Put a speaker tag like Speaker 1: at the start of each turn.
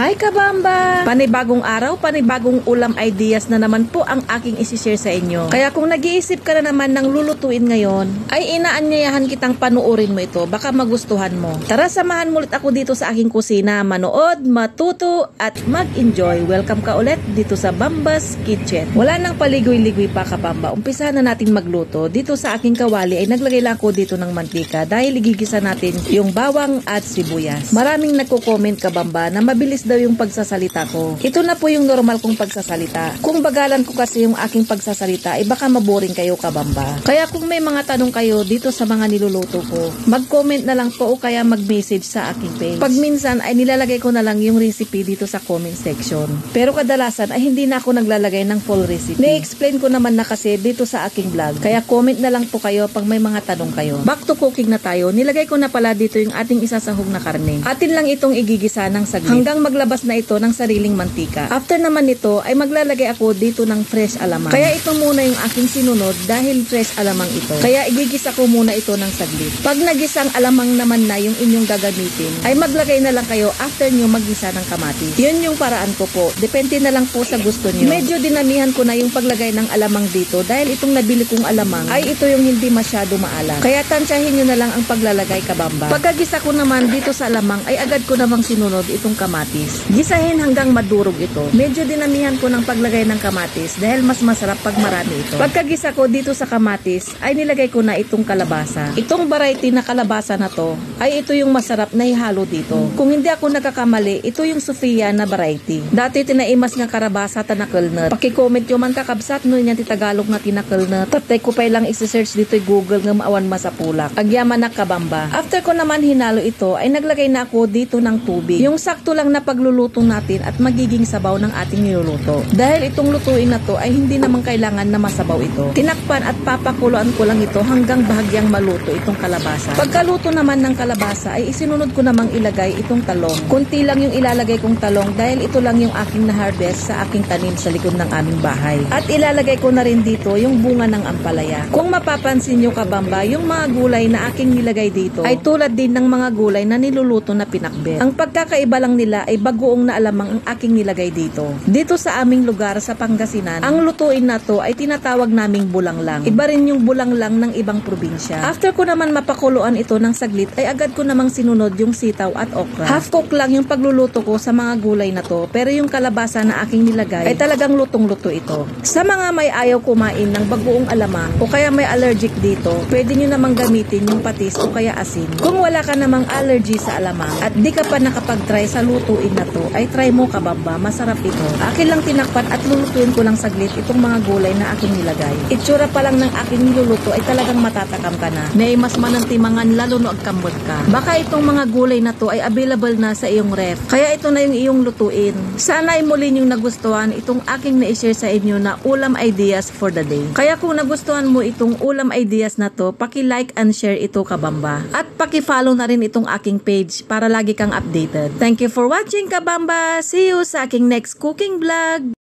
Speaker 1: Hi kabamba! Panibagong araw, panibagong ulam ideas na naman po ang aking isishare sa inyo. Kaya kung nag-iisip ka na naman ng lulutuin ngayon, ay inaanyayahan kitang panuorin mo ito, baka magustuhan mo. Tara, samahan mo ulit ako dito sa aking kusina, manood, matuto, at mag-enjoy. Welcome ka ulit dito sa Bamba's Kitchen. Wala nang paligoy-ligoy pa kabamba, umpisahan na natin magluto. Dito sa aking kawali ay naglagay lang ako dito ng mantika dahil igigisa natin yung bawang at sibuyas. Maraming nagko-comment kabamba na mabilis daw yung pagsasalita ko. Ito na po yung normal kong pagsasalita. Kung bagalan ko kasi yung aking pagsasalita, baka maboring kayo kabamba. Kaya kung may mga tanong kayo dito sa mga niluluto ko, mag-comment na lang po o kaya mag-message sa aking page. Pag minsan ay nilalagay ko na lang yung recipe dito sa comment section. Pero kadalasan ay hindi na ako naglalagay ng full recipe. Na-explain ko naman na kasi dito sa aking vlog. Kaya comment na lang po kayo pag may mga tanong kayo. Back to cooking na tayo. Nilagay ko na pala dito yung ating isasahog na karne. Atin lang itong igigisa ng saglit hanggang maglabas na ito ng sariling mantika. After naman nito ay maglalagay ako dito ng fresh alamang. Kaya ito muna yung aking sinunod dahil fresh alamang ito. Kaya igigisa ko muna ito ng saglit. Pag nagisang alamang naman na yung inyong gagamitin, ay maglagay na lang kayo after nyo maggisa ng kamatis. Yun yung paraan ko po. Depende na lang po sa gusto nyo. Medyo dinamihan ko na yung paglagay ng alamang dito dahil itong nabili kong alamang ay ito yung hindi masyado maalam. Kaya tansyahin nyo na lang ang paglalagay kabamba. Pagkagisa ko naman dito sa alamang ay agad ko namang sinunod itong kamatis. Gisahin hanggang madurog ito. Medyo dinamihan ko ng paglagay ng kamatis dahil mas masarap pag marami ito. Pagkagisa ko dito sa kamatis ay nilagay ko na itong kalabasa. Itong variety na kalabasa na to ay ito yung masarap na ihalo dito. Kung hindi ako nagkakamali, ito yung Sofia na variety. Dati tinaimas nga karabasa tanakal na. Paki-comment yung man kakabsat no yan ti Tagalog na tinakal na. Tatay ko pa lang isi-search dito Google nga maawan masapulak. Agyaman na kabamba. After ko naman hinalo ito ay naglagay na ako dito ng tubig. Yung sakto lang na pagluluto natin at magiging sabaw ng ating niluluto. Dahil itong lutuin na to ay hindi naman kailangan na masabaw ito. Tinakpan at papakuluan ko lang ito hanggang bahagyang maluto itong kalabasa. Pagkaluto naman ng kalabasa ay isinunod ko namang ilagay itong talong. Kunti lang yung ilalagay kong talong dahil ito lang yung aking na-harvest sa aking tanim sa likod ng aming bahay. At ilalagay ko na rin dito yung bunga ng ampalaya. Kung mapapansin nyo kabamba, yung mga gulay na aking nilagay dito ay tulad din ng mga gulay na niluluto na pinakbet. Ang pagkakaiba lang nila ay bagoong na alamang ang aking nilagay dito. Dito sa aming lugar sa Pangasinan, ang lutuin na to ay tinatawag naming bulanglang. Iba rin yung bulanglang ng ibang probinsya. After ko naman mapakuluan ito ng saglit ay agad ko namang sinunod yung sitaw at okra. Half cook lang yung pagluluto ko sa mga gulay na to, pero yung kalabasa na aking nilagay ay talagang lutong-luto ito. Sa mga may ayaw kumain ng bagoong alamang o kaya may allergic dito, pwede nyo namang gamitin yung patis o kaya asin. Kung wala ka namang allergy sa alamang at di ka pa nakapag-try sa lutuin na to, ay try mo kabamba, masarap ito. Akin lang tinakpan at lulutuin ko lang saglit itong mga gulay na aking nilagay. Itsura pa lang ng aking niluluto ay talagang matatakam ka na. May mas manantimangan lalo no agkambot ka. Baka itong mga gulay na to ay available na sa iyong ref. Kaya ito na yung iyong lutuin. Sana ay muli yung nagustuhan itong aking na-share sa inyo na ulam ideas for the day. Kaya kung nagustuhan mo itong ulam ideas na to, paki-like and share ito kabamba. At paki-follow na rin itong aking page para lagi kang updated. Thank you for watching kabamba. See you sa aking next cooking vlog.